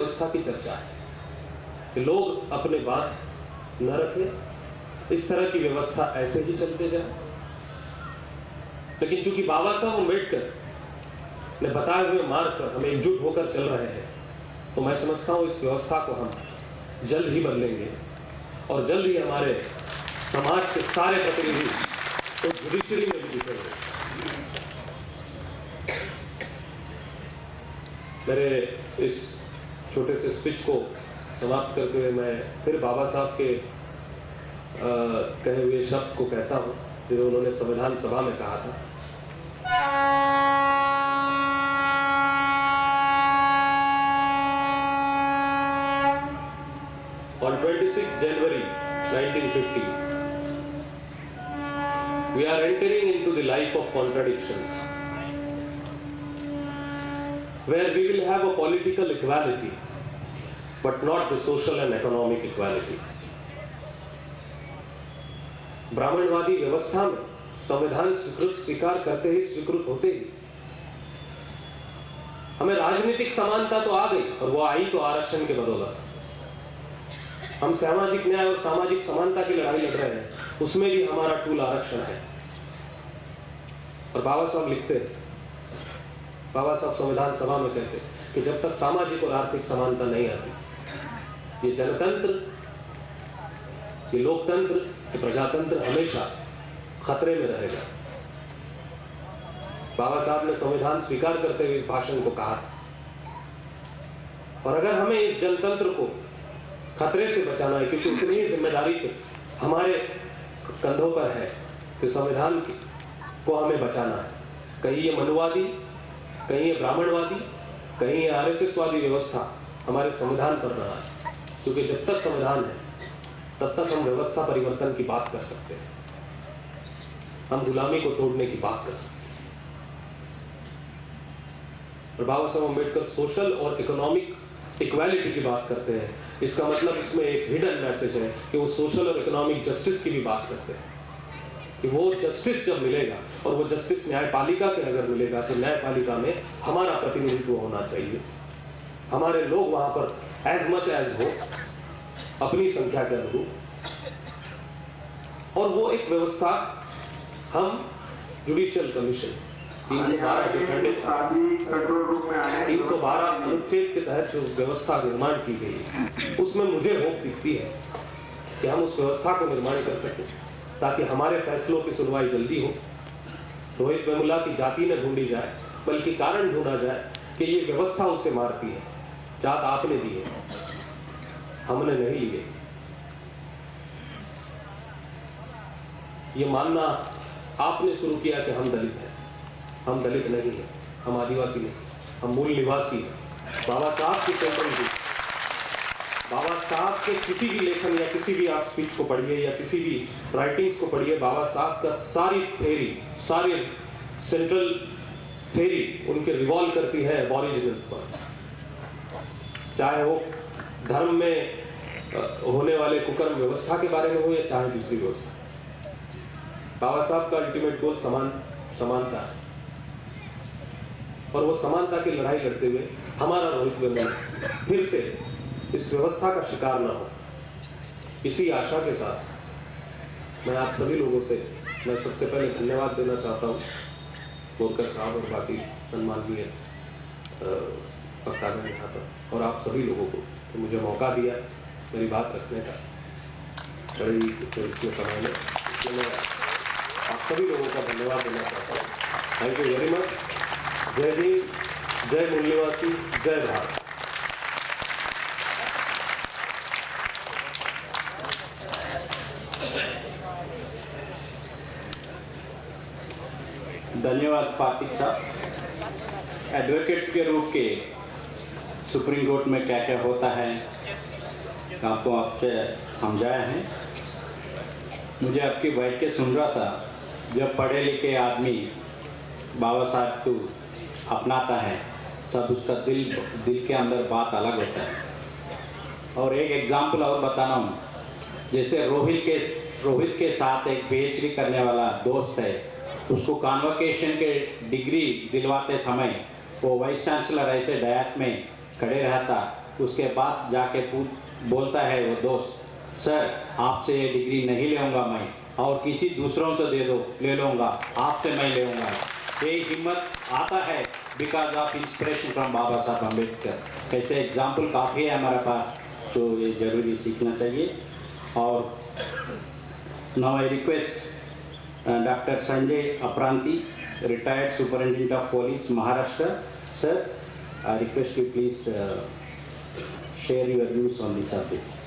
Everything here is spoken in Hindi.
व्यवस्था की चर्चा है कि लोग अपने बात न रखें, इस तरह की व्यवस्था ऐसे ही चलते जाए। लेकिन चूंकि बाबा साहब अम्बेडकर ने बताए हुए मार्ग पर हम एकजुट होकर चल रहे हैं, तो मैं समझता हूं इस व्यवस्था को हम जल्द ही बदलेंगे और जल्द ही हमारे समाज के सारे प्रतिनिधि उस जुडिशरी में भी जुटेंगे। मेरे इस छोटे से स्पीच को समाप्त करके मैं फिर बाबा साहब के कहे हुए शब्द को कहता हूं जो उन्होंने संविधान सभा में कहा था। On 26 January 1950, we are entering into the life of contradictions, where we will have a political equality, but not the social and economic equality. ब्राह्मणवादी व्यवस्था में संविधान स्वीकार करते ही स्वीकृत होते ही हमें राजनीतिक समानता तो आ गई, और वो आई तो आरक्षण के बदौलत। हम सामाजिक न्याय और सामाजिक समानता की लड़ाई लड़ रहे हैं, उसमें भी हमारा टूल आरक्षण है। और बाबा साहब लिखते हैं, बाबा साहब संविधान सभा में कहते हैं कि जब तक सामाजिक और आर्थिक समानता नहीं आती, ये जनतंत्र, ये लोकतंत्र, ये प्रजातंत्र हमेशा खतरे में रहेगा। बाबा साहब ने संविधान स्वीकार करते हुए इस भाषण को कहा था। और अगर हमें इस जनतंत्र को खतरे से बचाना है, क्योंकि उतनी ही जिम्मेदारी हमारे कंधों पर है कि संविधान को हमें बचाना है। कहीं ये मनुवादी, कहीं ये ब्राह्मणवादी, कहीं ये आरएसएसवादी व्यवस्था हमारे संविधान पर ना आए, क्योंकि जब तक संविधान है तब तक हम व्यवस्था परिवर्तन की बात कर सकते हैं, हम गुलामी को तोड़ने की बात कर सकते हैं। और बाबा साहब अम्बेडकर सोशल और इकोनॉमिक इक्वालिटी की बात करते हैं। इसका मतलब इसमें एक हिडन मैसेज है कि वो सोशल और इकोनॉमिक जस्टिस की भी बात करते हैं, कि वो जस्टिस जब मिलेगा, और वो जस्टिस न्यायपालिका के अगर मिलेगा, तो न्यायपालिका में हमारा प्रतिनिधित्व होना चाहिए। हमारे लोग वहां पर एज मच एज हो, अपनी संख्या के अनुरूप। और वो एक व्यवस्था हम जुडिशियल कमीशन 312 जो खंडित 312 अनुच्छेद के तहत जो व्यवस्था निर्माण की गई, उसमें मुझे होप दिखती है कि हम उस व्यवस्था को निर्माण कर सकें, ताकि हमारे फैसलों की सुनवाई जल्दी हो। रोहित वेमुला की जाति न ढूंढी जाए, बल्कि कारण ढूंढा जाए कि ये व्यवस्था उसे मारती है। जात आपने दी है, हमने नहीं लिए। ये मानना आपने शुरू किया कि हम दलित हैं। हम दलित नहीं हैं, हम आदिवासी नहीं, हम मूल निवासी हैं। बाबा साहब की सेंटेंस, बाबा साहब के किसी भी लेखन या किसी भी आप स्पीच को पढ़िए या किसी भी राइटिंग्स को पढ़िए, बाबा साहब का सारी थ्योरी, सारी सेंट्रल थ्योरी उनके रिवॉल्व करती है एबॉरिजिनल्स पर। चाहे वो धर्म में होने वाले कुकर्म व्यवस्था के बारे में हो या चाहे दूसरी व्यवस्था। बाबा साहब का अल्टीमेट गोल समानता है, और वो समानता की लड़ाई लड़ते हुए हमारा रोहित वेमुला फिर से इस व्यवस्था का शिकार ना हो, इसी आशा के साथ मैं आप सभी लोगों से मैं सबसे पहले धन्यवाद देना चाहता हूँ, बोरकर साहब और बाकी सम्माननीय वक्तागण यहाँ पर, और आप सभी लोगों को कि मुझे मौका दिया मेरी बात रखने का बड़ी इसमें समय में, इसलिए मैं आप सभी लोगों का धन्यवाद देना चाहता हूँ। Thank you very much. जय हिंद, जय मूल निवासी, जय भारत। धन्यवाद पाटिल साहब। एडवोकेट के रूप के सुप्रीम कोर्ट में क्या क्या होता है आपको आपसे समझाया है। मुझे आपकी बैठ के सुन रहा था, जब पढ़े लिखे आदमी बाबा साहब को अपनाता है, सब उसका दिल के अंदर बात अलग होता है। और एक एग्जाम्पल और बताना हूँ, जैसे रोहित के साथ एक पीएचडी करने वाला दोस्त है, उसको कॉन्वोकेशन के डिग्री दिलवाते समय वो वाइस चांसलर ऐसे डायस में खड़े रहता उसके पास जाके बोलता है वो दोस्त, सर आपसे ये डिग्री नहीं लेऊंगा मैं, और किसी दूसरों से ले लूँगा, आपसे मैं लेऊंगा। ये हिम्मत आता है बिकॉज ऑफ इंस्पिरेशन फ्रॉम बाबा साहब अम्बेडकर। ऐसे एग्जाम्पल काफ़ी है हमारे पास जो ये जरूरी सीखना चाहिए। और now I request doctor Sanjay Aparanti, retired superintendent of police Maharashtra, sir I request you please share your views on this subject.